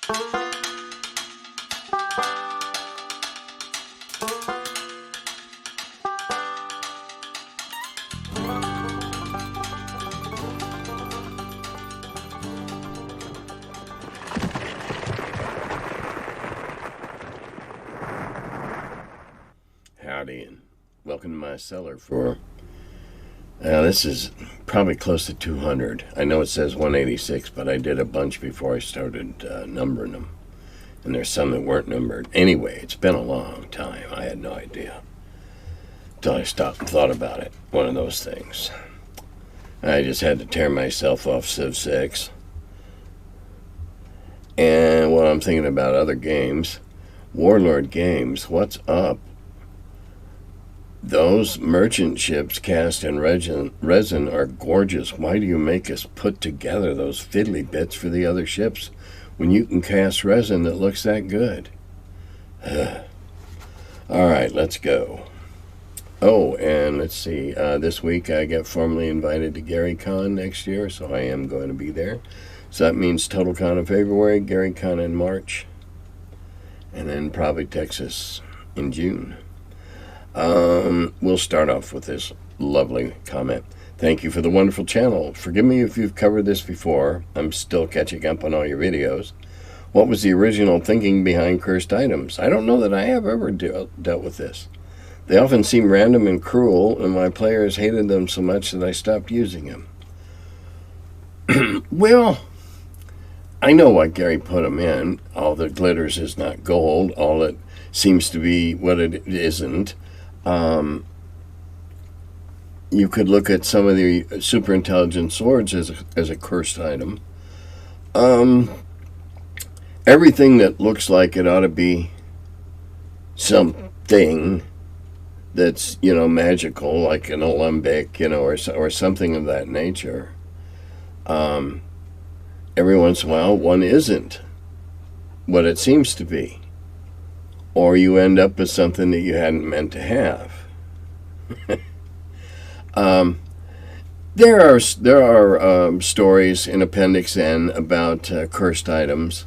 Howdy, and welcome to my cellar for, this is probably close to 200. I know it says 186, but I did a bunch before I started numbering them. And there's some that weren't numbered. Anyway, it's been a long time. I had no idea until I stopped and thought about it. One of those things. I just had to tear myself off Civ 6. And while I'm thinking about other games, Warlord Games, what's up? Those merchant ships cast in resin are gorgeous. Why do you make us put together those fiddly bits for the other ships when you can cast resin that looks that good? All right, let's go. Oh, and let's see. This week I get formally invited to GaryCon next year, so I am going to be there. So that means TotalCon in February, GaryCon in March, and then probably Texas in June. We'll start off with this lovely comment. Thank you for the wonderful channel. Forgive me if you've covered this before. I'm still catching up on all your videos. What was the original thinking behind cursed items? I don't know that I have ever dealt with this. They often seem random and cruel, and my players hated them so much that I stopped using them. Well, I know why Gary put them in. All that glitters is not gold. All that seems to be what it isn't. You could look at some of the super intelligent swords as a cursed item. Everything that looks like it ought to be something that's, magical, like an alembic, or something of that nature. Every once in a while, one isn't what it seems to be. Or you end up with something that you hadn't meant to have. There are stories in Appendix N about cursed items,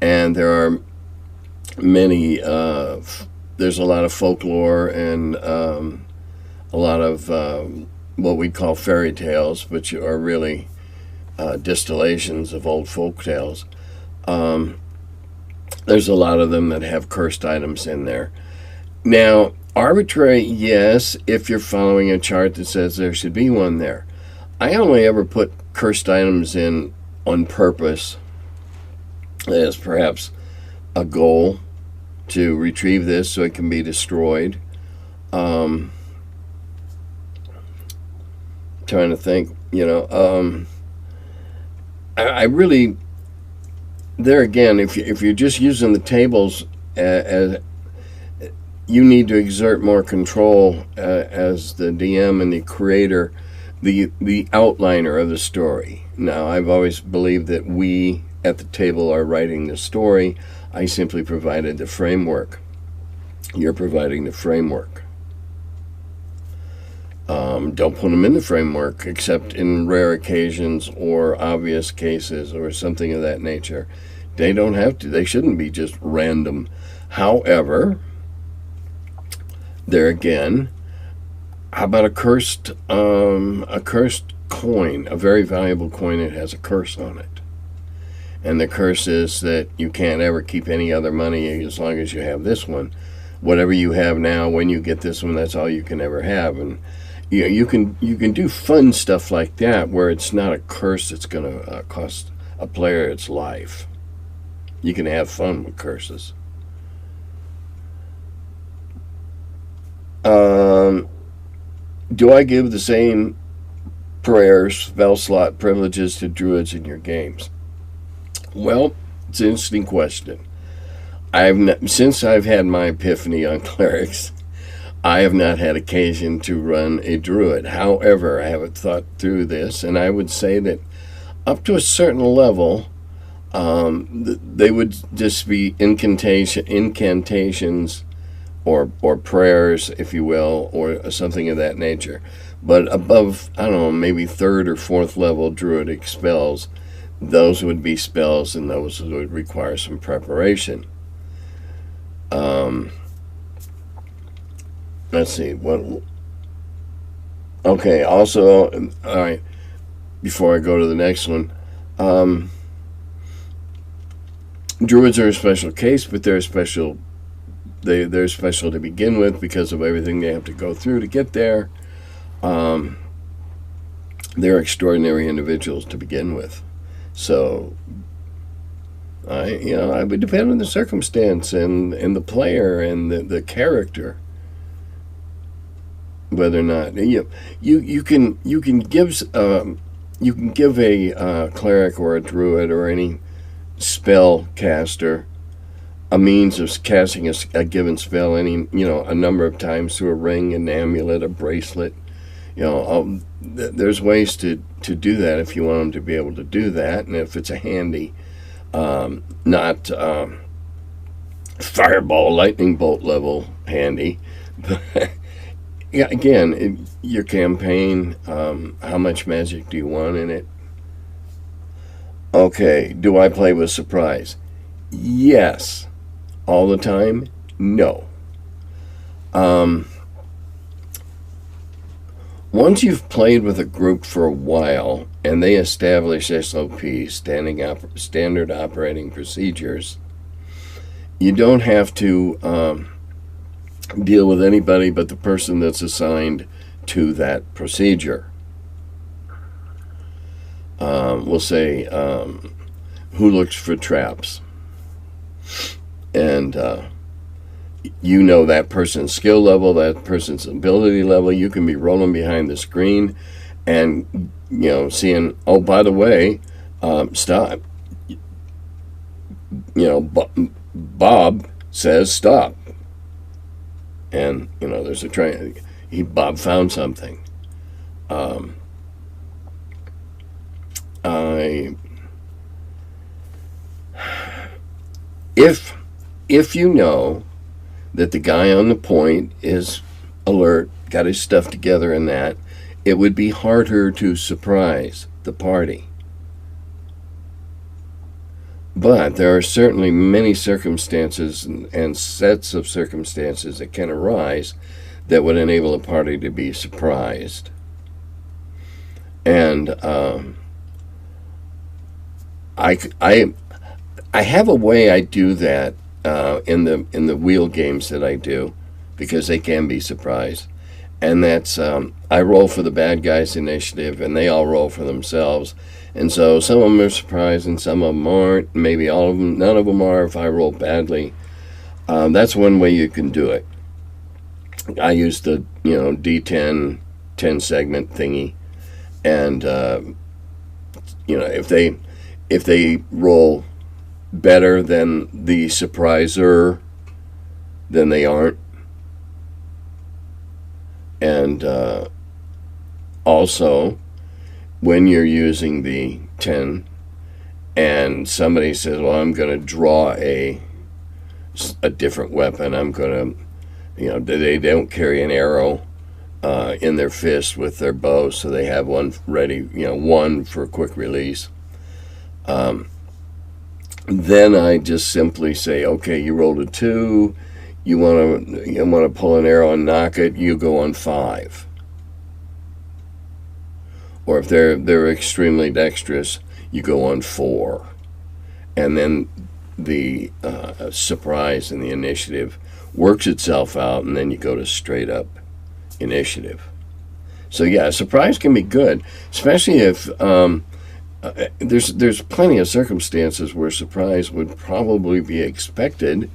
and there are many. There's a lot of folklore and a lot of what we call fairy tales, which are really distillations of old folk tales. There's a lot of them that have cursed items in there. Now, arbitrary, yes, if you're following a chart that says there should be one there. I only ever put cursed items in on purpose as perhaps a goal to retrieve this so it can be destroyed. Trying to think, I really... There again, if you're just using the tables, you need to exert more control as the DM and the creator, the outliner of the story. Now, I've always believed that we at the table are writing the story. I simply provided the framework. You're providing the framework. Don't put them in the framework except in rare occasions or obvious cases or something of that nature. They don't have to. They shouldn't be just random. However, there again, how about a cursed coin, a very valuable coin that has a curse on it. And the curse is that you can't ever keep any other money as long as you have this one. Whatever you have now, when you get this one, that's all you can ever have. And you can do fun stuff like that where it's not a curse that's going to cost a player its life. You can have fun with curses. Do I give the same prayers, spell slot privileges to druids in your games? Well, it's an interesting question. Since I've had my epiphany on Clerics, I have not had occasion to run a druid. However, I haven't thought through this, and I would say that up to a certain level, they would just be incantations or prayers, if you will, or something of that nature. But above, I don't know, maybe third or fourth level druidic spells, those would be spells, and those would require some preparation. Let's see what. Okay. Also, all right. Before I go to the next one, druids are a special case, but they're special. They're special to begin with because of everything they have to go through to get there. They're extraordinary individuals to begin with. So, I would depend on the circumstance and the player and the character, whether or not you can give a cleric or a druid or any spell caster a means of casting a given spell a number of times through a ring, an amulet, a bracelet. There's ways to do that if you want them to be able to do that, and if it's a handy, not fireball, lightning bolt level handy. But yeah, again, your campaign, how much magic do you want in it? Okay, do I play with surprise? Yes. All the time? No. Once you've played with a group for a while and they establish SOPs, standard operating procedures, you don't have to deal with anybody but the person that's assigned to that procedure. We'll say, who looks for traps? And that person's skill level, that person's ability level. You can be rolling behind the screen and, seeing, oh, by the way, stop. Bob says stop. And, there's a train. Bob found something. If you know that the guy on the point is alert, got his stuff together and that, it would be harder to surprise the party. But there are certainly many circumstances and sets of circumstances that can arise that would enable a party to be surprised. And I have a way I do that in the wheel games that I do, because they can be surprised, and that's I roll for the bad guys' initiative, and they all roll for themselves, and so some of them are surprised and some of them aren't. Maybe all of them, none of them are if I roll badly. That's one way you can do it. I use the D10 10 segment thingy, and if they roll better than the surpriser, then they aren't. And also, when you're using the 10 and somebody says, well, I'm going to draw a different weapon, I'm going to, they don't carry an arrow in their fist with their bow, so they have one ready, one for quick release. Then I just simply say, okay, you rolled a 2, you want to pull an arrow and knock it, you go on 5. Or if they're extremely dexterous, you go on 4. And then the surprise and the initiative works itself out, and then you go to straight up initiative. So yeah, surprise can be good, especially if there's plenty of circumstances where surprise would probably be expected,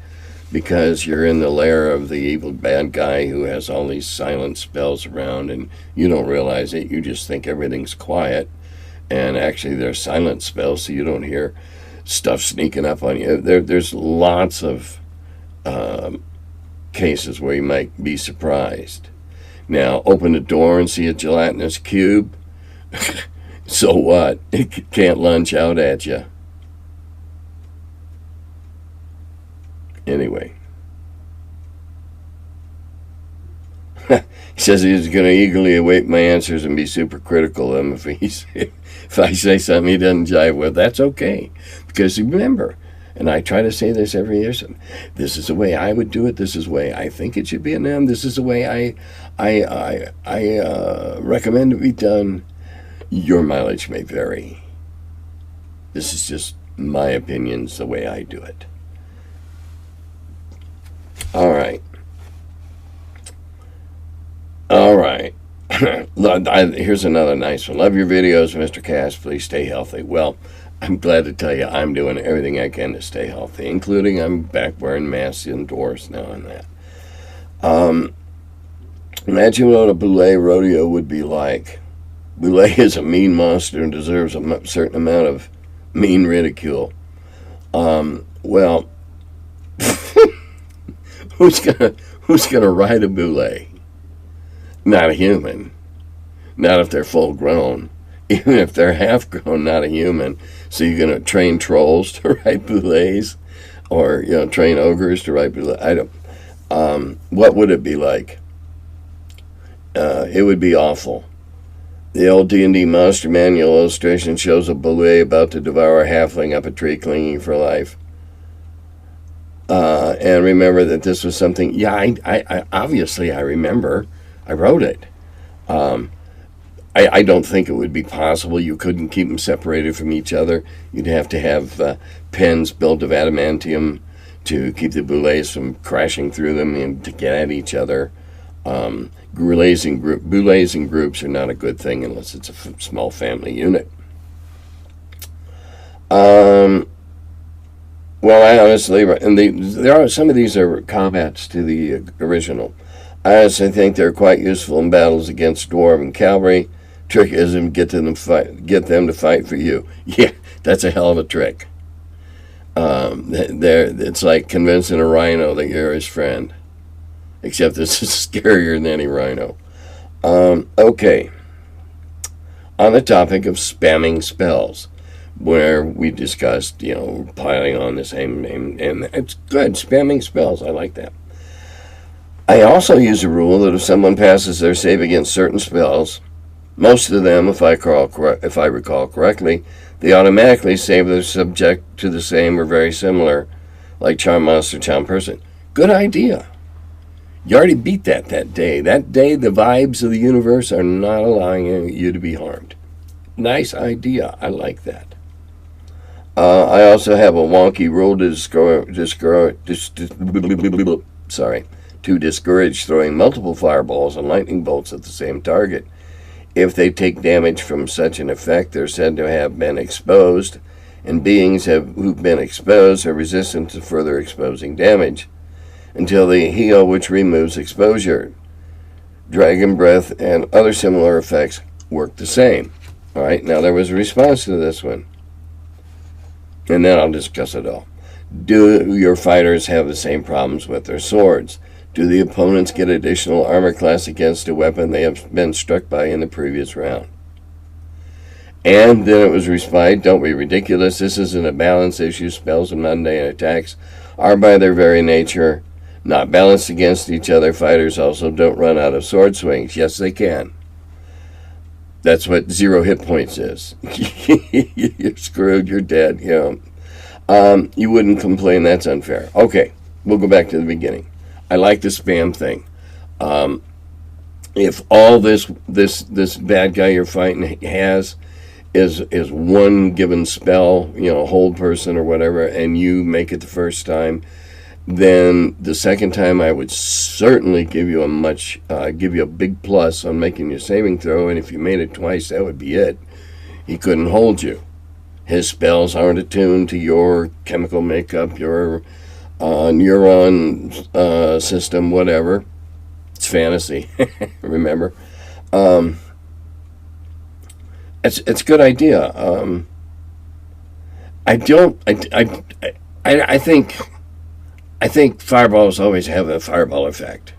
because you're in the lair of the evil bad guy who has all these silent spells around, and you don't realize it. You just think everything's quiet, and actually they're silent spells, so you don't hear stuff sneaking up on you. There's lots of cases where you might be surprised. Now, open the door and see a gelatinous cube. So what? It can't lunge out at you. Anyway. He says he's going to eagerly await my answers and be super critical of them if if I say something he doesn't jive with, that's okay. Because remember, and I try to say this every year, so this is the way I would do it. This is the way I think it should be in them. This is the way I recommend it be done. Your mileage may vary. This is just my opinions, the way I do it. All right. All right. Here's another nice one. Love your videos, Mr. Cass. Please stay healthy. Well, I'm glad to tell you I'm doing everything I can to stay healthy, including I'm back wearing masks indoors now and that. Imagine what a Bulette Rodeo would be like. Bulette is a mean monster and deserves a certain amount of mean ridicule. Well, who's gonna ride a Bulette? Not a human. Not if they're full grown. Even if they're half grown, not a human. So you're gonna train trolls to ride bulettes, or train ogres to ride bulettes. I don't. What would it be like? It would be awful. The old D&D Monster Manual illustration shows a bulette about to devour a halfling up a tree, clinging for life. And remember that this was something. Yeah, I obviously I remember. I wrote it. I don't think it would be possible. You couldn't keep them separated from each other. You'd have to have pens built of adamantium to keep the bulettes from crashing through them and to get at each other. Bulettes in groups are not a good thing unless it's a small family unit. Well, I honestly, and there are some of these are comments to the original. I honestly think they're quite useful in battles against dwarven cavalry. Trick is to get them to fight for you. Yeah, that's a hell of a trick. It's like convincing a rhino that you're his friend, except this is scarier than any rhino. Okay. On the topic of spamming spells, where we discussed, piling on the same name, and it's good. Spamming spells, I like that. I also use a rule that if someone passes their save against certain spells, most of them, if I recall correctly, they automatically save their subject to the same or very similar, like Charm Monster, Charm Person. Good idea. You already beat that day. That day, the vibes of the universe are not allowing you to be harmed. Nice idea. I like that. I also have a wonky rule to discourage throwing multiple fireballs and lightning bolts at the same target. If they take damage from such an effect, they're said to have been exposed, and beings who've been exposed are resistant to further exposing damage until the heal, which removes exposure. Dragon breath and other similar effects work the same. All right, now there was a response to this one, and then I'll discuss it all. Do your fighters have the same problems with their swords? Do the opponents get additional armor class against a weapon they have been struck by in the previous round? And then it was replied, don't be ridiculous. This isn't a balance issue. Spells and mundane attacks are by their very nature not balanced against each other. Fighters also don't run out of sword swings. Yes, they can. That's what 0 hit points is. You're screwed. You're dead. You wouldn't complain. That's unfair. Okay, we'll go back to the beginning. I like the spam thing. If all this bad guy you're fighting has is one given spell, hold person or whatever, and you make it the first time, then the second time I would certainly give you a big plus on making your saving throw, and if you made it twice, that would be it. He couldn't hold you. His spells aren't attuned to your chemical makeup, your neuron system, whatever. It's fantasy, remember? It's a good idea. I think fireballs always have a fireball effect,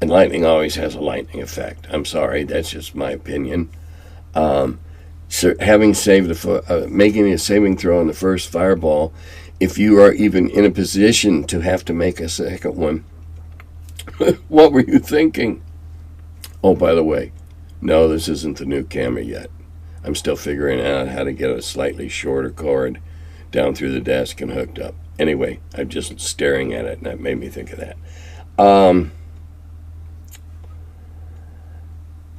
and lightning always has a lightning effect. I'm sorry, that's just my opinion. So having making a saving throw on the first fireball, if you are even in a position to have to make a second one, what were you thinking? Oh, by the way, no, this isn't the new camera yet. I'm still figuring out how to get a slightly shorter cord down through the desk and hooked up. Anyway, I'm just staring at it, and that made me think of that.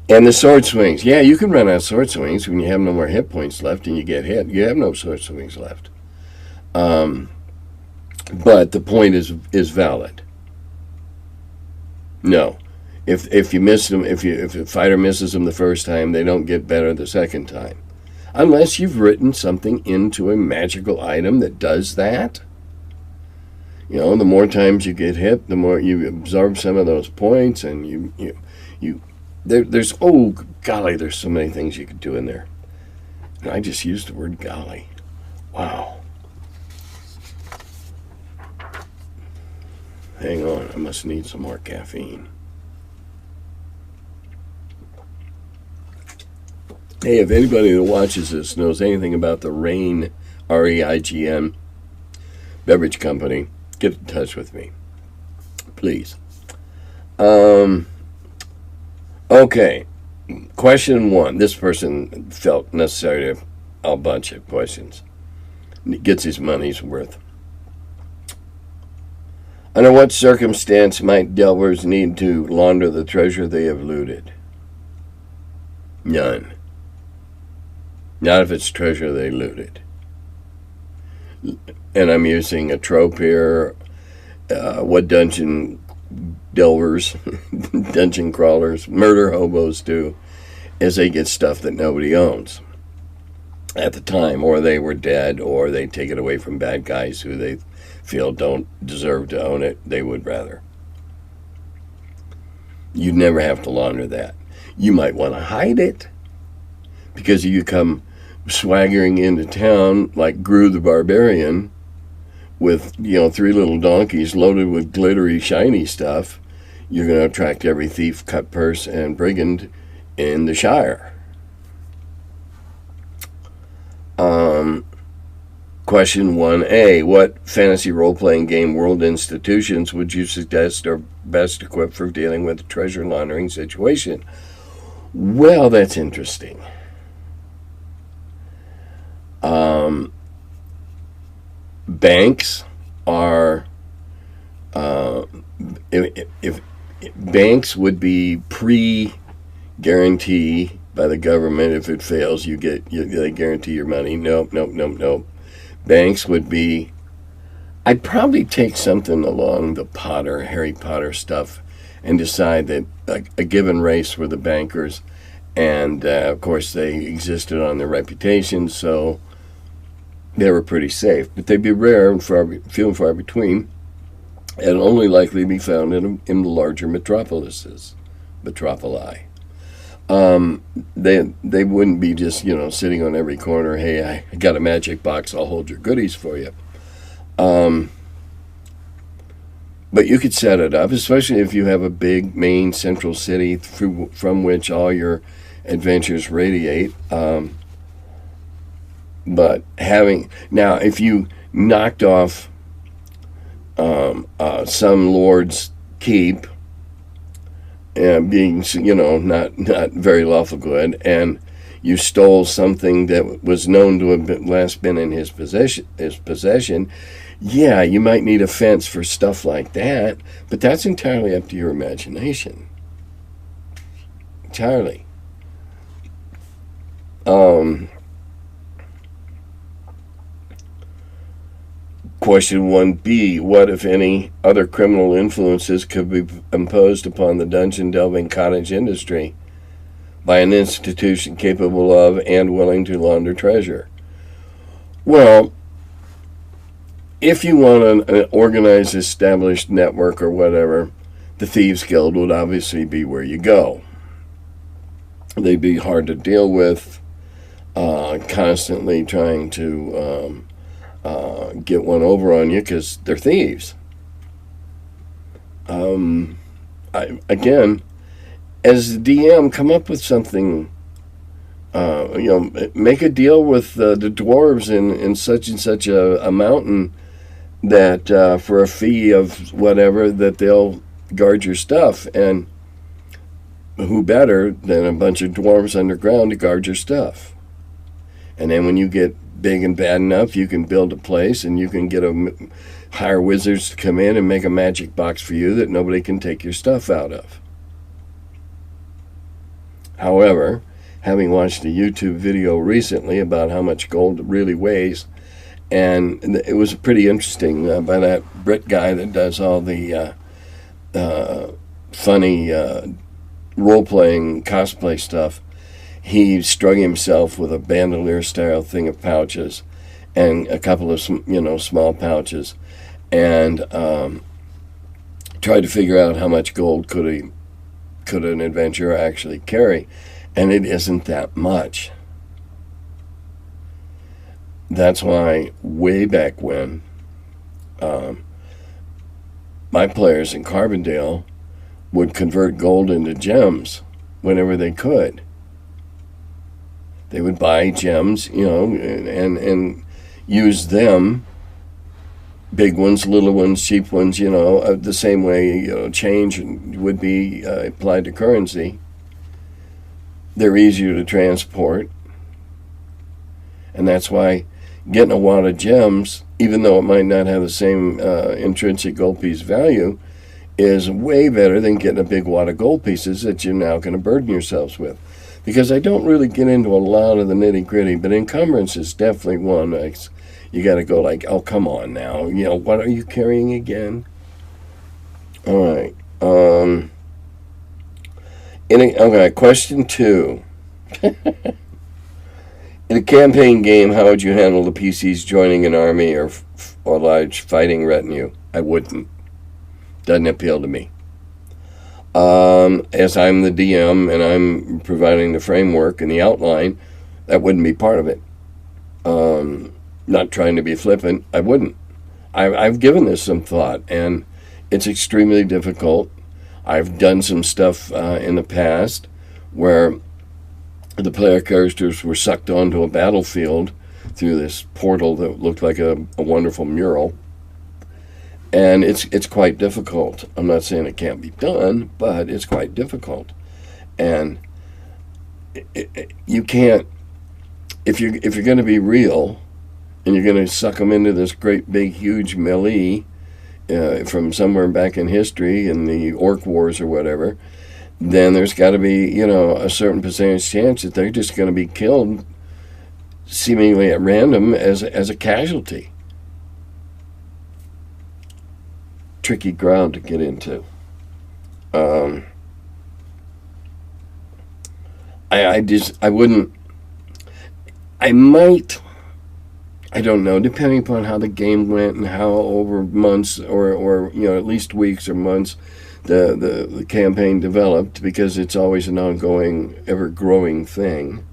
And the sword swings. Yeah, you can run out of sword swings when you have no more hit points left and you get hit. You have no sword swings left. But the point is valid. No. If you miss them, if a fighter misses them the first time, they don't get better the second time. Unless you've written something into a magical item that does that. You know, the more times you get hit, the more you absorb some of those points, and there's oh golly, there's so many things you could do in there. And I just used the word golly. Wow. Hang on, I must need some more caffeine. Hey, if anybody that watches this knows anything about the Reign, REIGN beverage company, get in touch with me, please. Okay, question 1. This person felt necessary to a bunch of questions. He gets his money's worth. Under what circumstance might delvers need to launder the treasure they have looted? None. Not if it's treasure they looted. And I'm using a trope here. What dungeon delvers, dungeon crawlers, murder hobos do is they get stuff that nobody owns at the time, or they were dead, or they take it away from bad guys who they feel don't deserve to own it. They would rather. You'd never have to launder that. You might want to hide it because you come swaggering into town like Gru the Barbarian with, 3 little donkeys loaded with glittery, shiny stuff. You're going to attract every thief, cut purse, and brigand in the Shire. Question 1A. What fantasy role-playing game world institutions would you suggest are best equipped for dealing with a treasure laundering situation? Well, that's interesting. Banks are, if banks would be pre-guarantee by the government. If it fails, they guarantee your money. Nope. Banks would be, I'd probably take something along the Harry Potter stuff and decide that a given race were the bankers, and of course they existed on their reputation, so they were pretty safe. But they'd be rare and few and far between, and only likely to be found in the larger metropoli. They wouldn't be just, sitting on every corner, hey, I got a magic box, I'll hold your goodies for you. But you could set it up, especially if you have a big main central city from which all your adventures radiate. But if you knocked off some lord's keep, being, not very lawful good, and you stole something that was known to have last been in his possession, yeah, you might need a fence for stuff like that, but that's entirely up to your imagination. Entirely. Question 1B, what, if any, other criminal influences could be imposed upon the dungeon delving cottage industry by an institution capable of and willing to launder treasure? Well, if you want an organized, established network or whatever, the Thieves Guild would obviously be where you go. They'd be hard to deal with, constantly trying to get one over on you because they're thieves. Again, as the DM, come up with something. Make a deal with the dwarves in such and such a mountain that for a fee of whatever, that they'll guard your stuff. And who better than a bunch of dwarves underground to guard your stuff? And then when you get big and bad enough, you can build a place and you can hire wizards to come in and make a magic box for you that nobody can take your stuff out of. However, having watched a YouTube video recently about how much gold really weighs, and it was pretty interesting by that Brit guy that does all the funny role-playing cosplay stuff. He strung himself with a bandolier-style thing of pouches and a couple of small pouches, and tried to figure out how much gold could an adventurer actually carry, and it isn't that much. That's why way back when my players in Carbondale would convert gold into gems whenever they could. They would buy gems, and use them, big ones, little ones, cheap ones, the same way, change would be applied to currency. They're easier to transport. And that's why getting a wad of gems, even though it might not have the same intrinsic gold piece value, is way better than getting a big wad of gold pieces that you're now going to burden yourselves with. Because I don't really get into a lot of the nitty-gritty, but encumbrance is definitely one. You got to go like, oh, come on now. What are you carrying again? All right. Okay, question 2. In a campaign game, how would you handle the PCs joining an army or a large fighting retinue? I wouldn't. Doesn't appeal to me. As I'm the DM and I'm providing the framework and the outline, that wouldn't be part of it. Not trying to be flippant, I wouldn't. I've given this some thought, and it's extremely difficult. I've done some stuff in the past where the player characters were sucked onto a battlefield through this portal that looked like a wonderful mural. And it's quite difficult. I'm not saying it can't be done, but it's quite difficult. And you can't, if you're going to be real, and you're going to suck them into this great big huge melee from somewhere back in history, in the Orc Wars or whatever, then there's got to be a certain percentage chance that they're just going to be killed seemingly at random as a casualty. Tricky ground to get into. I wouldn't. I might. I don't know, depending upon how the game went and how over months or at least weeks or months the campaign developed, because it's always an ongoing, ever-growing thing.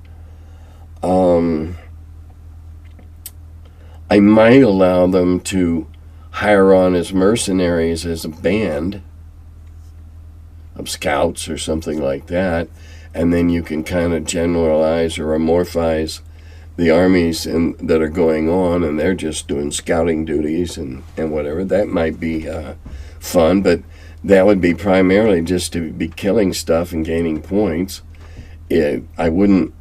I might allow them to hire on as mercenaries as a band of scouts or something like that, and then you can kind of generalize or amorphize the armies that are going on, and they're just doing scouting duties and whatever. That might be fun, but that would be primarily just to be killing stuff and gaining points. I wouldn't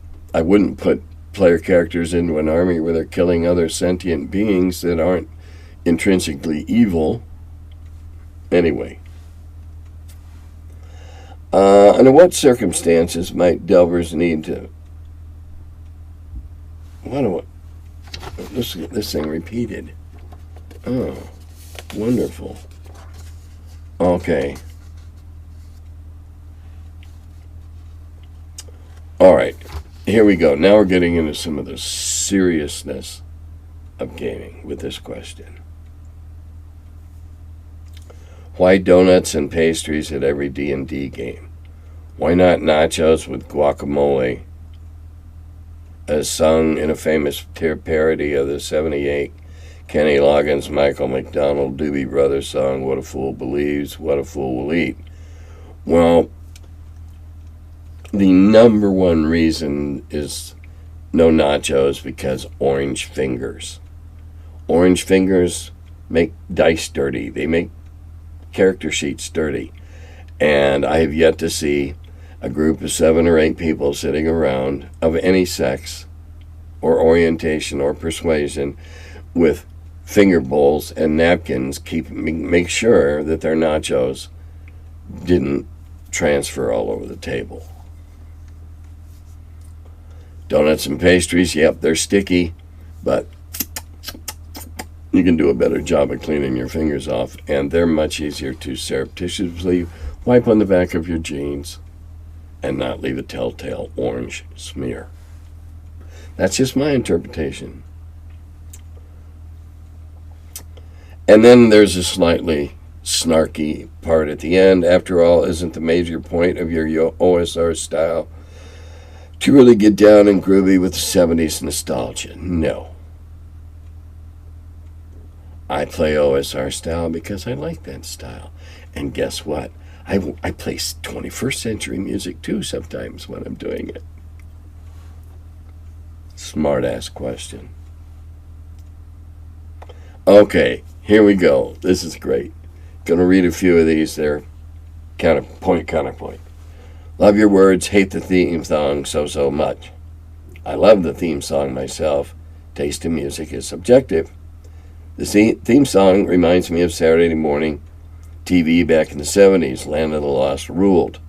put player characters into an army where they're killing other sentient beings that aren't intrinsically evil. Anyway. Under what circumstances might delvers need to... This thing repeated. Oh, wonderful. Okay. All right. Here we go. Now we're getting into some of the seriousness of gaming with this question. Why donuts and pastries at every D&D game? Why not nachos with guacamole, as sung in a famous parody of the 78 Kenny Loggins, Michael McDonald, Doobie Brothers song, What a Fool Believes, What a Fool Will Eat? Well, the number one reason is no nachos, because orange fingers. Orange fingers make dice dirty. They make character sheets dirty. And I have yet to see a group of 7 or 8 people sitting around of any sex or orientation or persuasion with finger bowls and napkins. Make sure that their nachos didn't transfer all over the table. Donuts and pastries, yep, they're sticky, but you can do a better job of cleaning your fingers off, and they're much easier to surreptitiously wipe on the back of your jeans and not leave a telltale orange smear. That's just my interpretation. And then there's a slightly snarky part at the end. After all, isn't the major point of your OSR style to really get down and groovy with the 70s nostalgia? No. I play OSR style because I like that style. And guess what? I play 21st century music too sometimes when I'm doing it. Smart-ass question. Okay, here we go. This is great. Gonna read a few of these. They're counterpoint. Love your words, hate the theme song so much. I love the theme song myself. Taste in music is subjective. The theme song reminds me of Saturday morning TV back in the 70s. Land of the Lost ruled.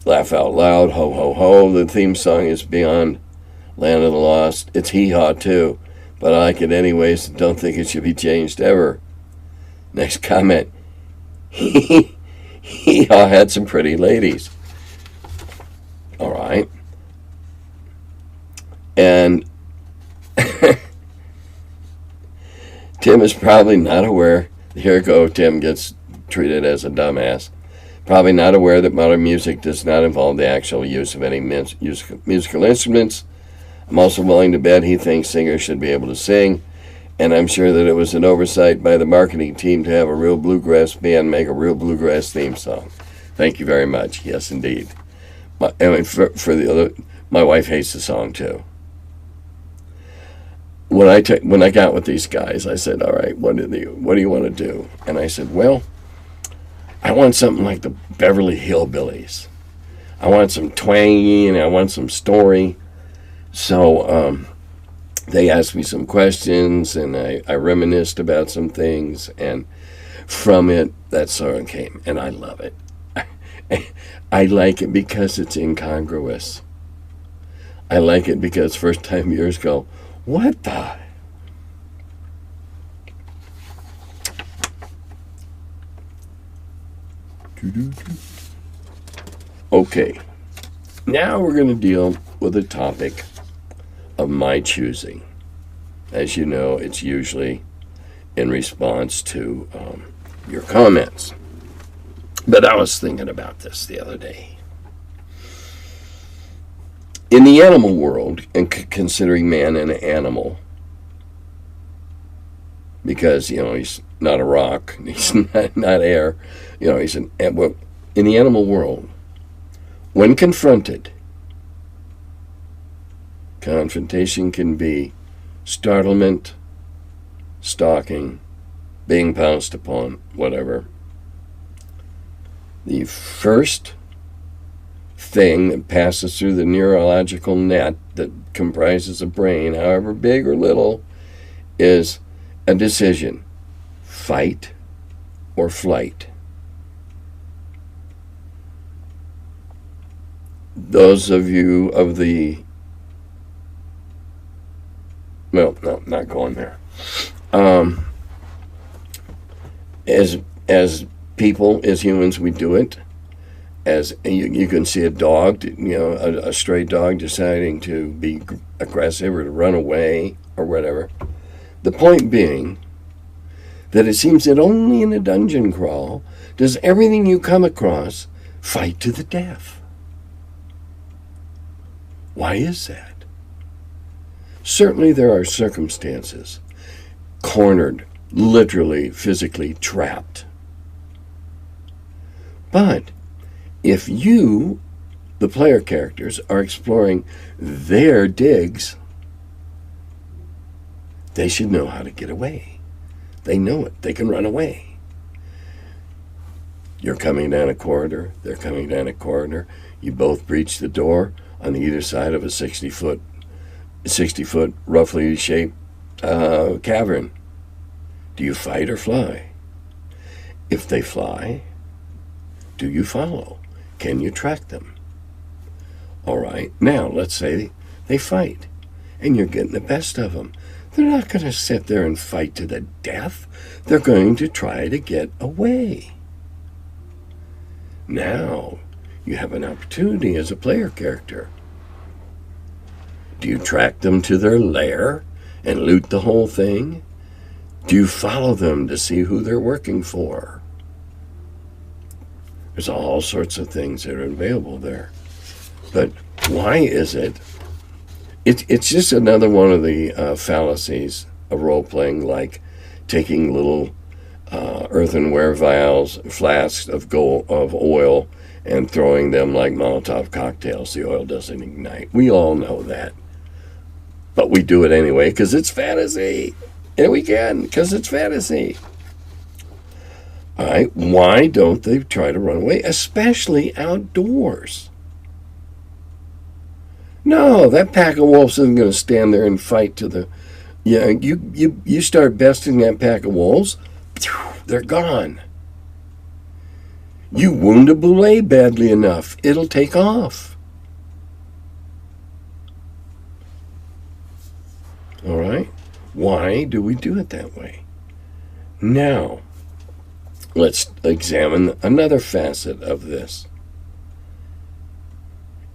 Laugh out loud, ho ho ho. The theme song is beyond Land of the Lost. It's hee-haw too, but I like it anyways and don't think it should be changed ever. Next comment. Hee-haw had some pretty ladies. All right. And Tim is probably not aware. Here we go. Tim gets treated as a dumbass. Probably not aware that modern music does not involve the actual use of any musical instruments. I'm also willing to bet he thinks singers should be able to sing, and I'm sure that it was an oversight by the marketing team to have a real bluegrass band make a real bluegrass theme song. Thank you very much. Yes, indeed. For the other, my wife hates the song too. When I got with these guys, I said, "All right, what do you want to do?" And I said, "Well, I want something like the Beverly Hillbillies. I want some twangy and I want some story." So they asked me some questions, and I reminisced about some things, and from it, that song came, and I love it. I like it because it's incongruous. I like it because first time viewers go, "What the?" Okay, now we're going to deal with a topic of my choosing. As you know, it's usually in response to your comments. But I was thinking about this the other day. In the animal world, and considering man an animal, because, he's not a rock, he's not air, he's in the animal world, when confronted, confrontation can be startlement, stalking, being pounced upon, whatever. The first thing that passes through the neurological net that comprises a brain, however big or little, is a decision: fight or flight. Those of you of the... Well, no, not going there. As people, as humans, we do it. As you can see a dog, a stray dog deciding to be aggressive or to run away or whatever. The point being that it seems that only in a dungeon crawl does everything you come across fight to the death. Why is that? Certainly there are circumstances, cornered, literally, physically trapped. But if you, the player characters, are exploring their digs, they should know how to get away. They know it. They can run away. You're coming down a corridor. They're coming down a corridor. You both breach the door on either side of a 60-foot 60-foot, roughly shaped cavern. Do you fight or fly? If they fly, do you follow? Can you track them? All right, now let's say they fight, and you're getting the best of them. They're not going to sit there and fight to the death. They're going to try to get away. Now, you have an opportunity as a player character. Do you track them to their lair and loot the whole thing? Do you follow them to see who they're working for? There's all sorts of things that are available there. But why is it? It's just another one of the fallacies of role-playing, like taking little earthenware vials, flasks of oil, and throwing them like Molotov cocktails. The oil doesn't ignite. We all know that. But we do it anyway because it's fantasy. And we can because it's fantasy. All right, why don't they try to run away, especially outdoors? No, that pack of wolves isn't going to stand there and fight to the... Yeah, you start besting that pack of wolves, they're gone. You wound a bulette badly enough, it'll take off. All right? Why do we do it that way? Now, let's examine another facet of this.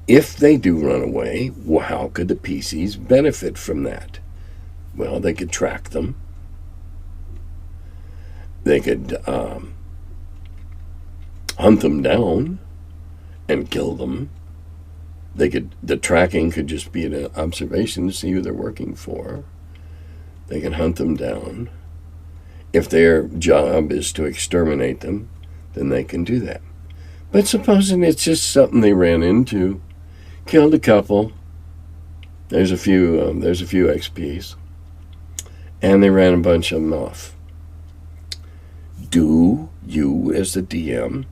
If they do run away, well, how could the PCs benefit from that? Well, they could track them. They could hunt them down and kill them. The tracking could just be an observation to see who they're working for. They can hunt them down. If their job is to exterminate them, then they can do that. But supposing it's just something they ran into, killed a couple, there's a few XPs, and they ran a bunch of them off. Do you, as the DM,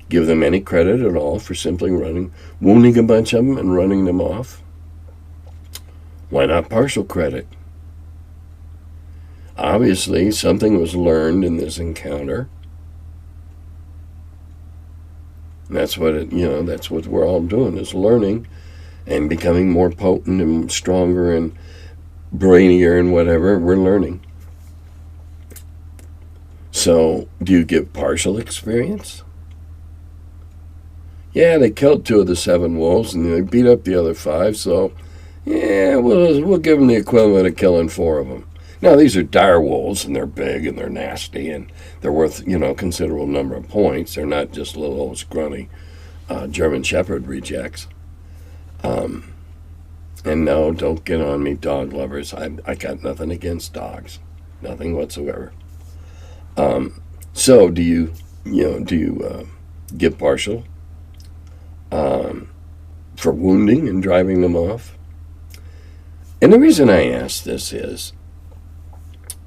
give them any credit at all for simply wounding a bunch of them and running them off? Why not partial credit? Obviously, something was learned in this encounter. And that's what that's what we're all doing, is learning and becoming more potent and stronger and brainier and whatever. We're learning. So, do you give partial experience? Yeah, they killed 2 of the 7 wolves and they beat up the other 5, so yeah, we'll give them the equivalent of killing 4 of them. Now, these are dire wolves, and they're big, and they're nasty, and they're worth, considerable number of points. They're not just little old scrawny German Shepherd rejects. And no, don't get on me, dog lovers. I got nothing against dogs. Nothing whatsoever. So, do you give partial for wounding and driving them off? And the reason I ask this is,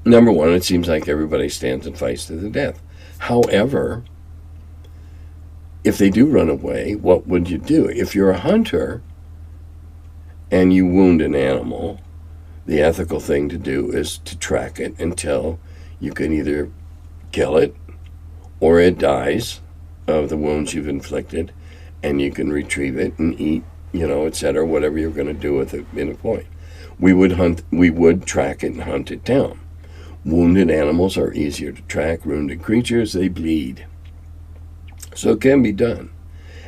number one, it seems like everybody stands and fights to the death. However, if they do run away, what would you do? If you're a hunter and you wound an animal, the ethical thing to do is to track it until you can either kill it or it dies of the wounds you've inflicted, and you can retrieve it and eat, etc., whatever you're going to do with it in a point. We would track it and hunt it down. Wounded animals are easier to track. Wounded creatures, they bleed. So it can be done.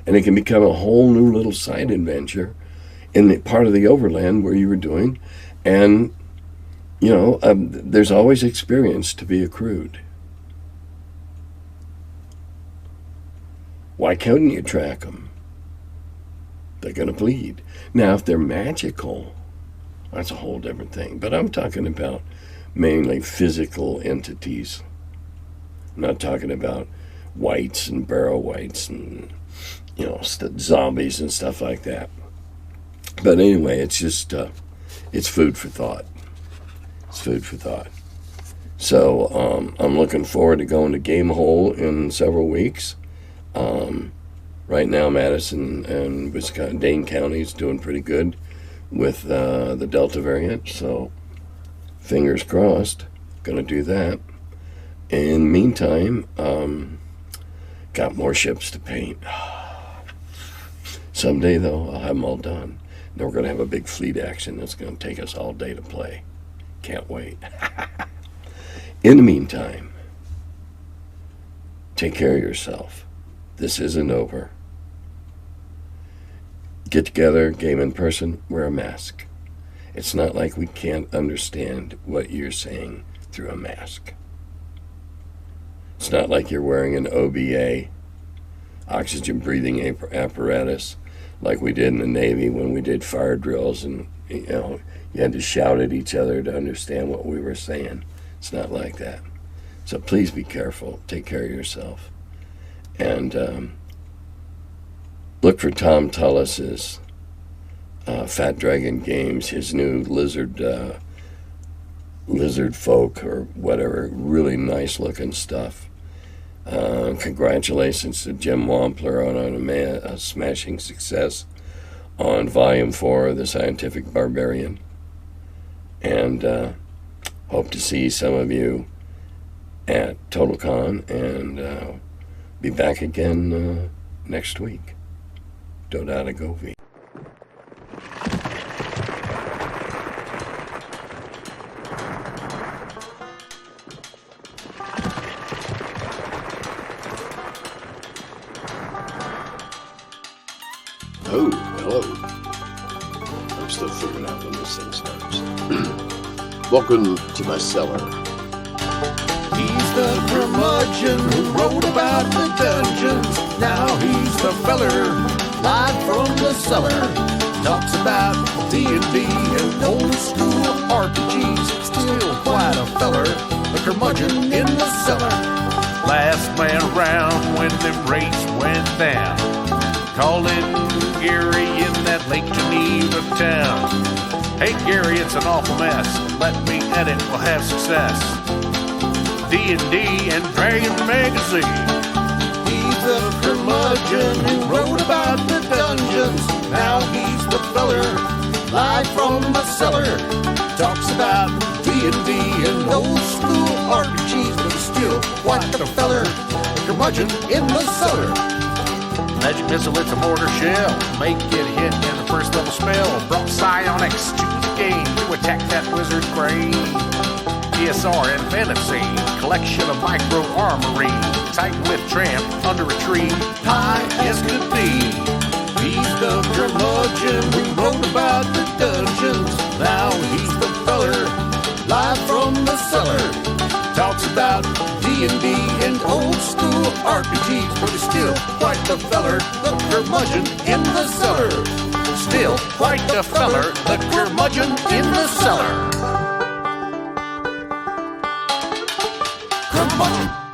And it can become a whole new little side adventure in the part of the overland where you were doing. And, there's always experience to be accrued. Why couldn't you track them? They're going to bleed. Now, if they're magical, that's a whole different thing. But I'm talking about mainly physical entities. I'm not talking about wights and barrow wights and, zombies and stuff like that. But anyway, it's just, it's food for thought. It's food for thought. So I'm looking forward to going to Game Hole in several weeks. Right now, Madison and Wisconsin, Dane County is doing pretty good with the Delta variant, so fingers crossed. Gonna do that. In the meantime, got more ships to paint. Someday, though, I'll have them all done. Then we're going to have a big fleet action that's going to take us all day to play. Can't wait. In the meantime, take care of yourself. This isn't over. Get together, game in person, wear a mask. It's not like we can't understand what you're saying through a mask. It's not like you're wearing an OBA, oxygen breathing apparatus, like we did in the Navy when we did fire drills, and you had to shout at each other to understand what we were saying. It's not like that. So please be careful. Take care of yourself. And look for Tom Tullis's Fat Dragon Games, his new lizard folk or whatever. Really nice looking stuff. Congratulations to Jim Wampler on a smashing success on Volume 4 of The Scientific Barbarian. And hope to see some of you at TotalCon, and be back again next week. Dodata Govi. Oh, hello. I'm still figuring out when this thing starts. Welcome to my cellar. He's the curmudgeon who wrote about the dungeons. Now he's the feller, live from the cellar. Talks about D&D and old school RPGs. Still quite a feller, the curmudgeon in the cellar. Last man around when the race went down. Calling Gary in that Lake Geneva town. Hey Gary, it's an awful mess. Let me edit, we'll have success. D&D and Dragon Magazine. He's the curmudgeon who wrote about the dungeons. Now he's the feller, live from the cellar. Talks about D&D and old school RPGs, but he's still quite the feller, the curmudgeon in the cellar. Magic missile, it's a mortar shell. Make it hit in the first level spell. Brought psionics to the game to attack that wizard brain. ESR and fantasy, collection of micro armory. Tight with tramp under a tree. High as could be. He's the curmudgeon who wrote about the dungeons. Now he's the feller, live from the cellar. Talks about D&D and old school RPGs, but he's still quite the feller, the curmudgeon in the cellar. Still quite the feller, the curmudgeon in the cellar. Curmudgeon.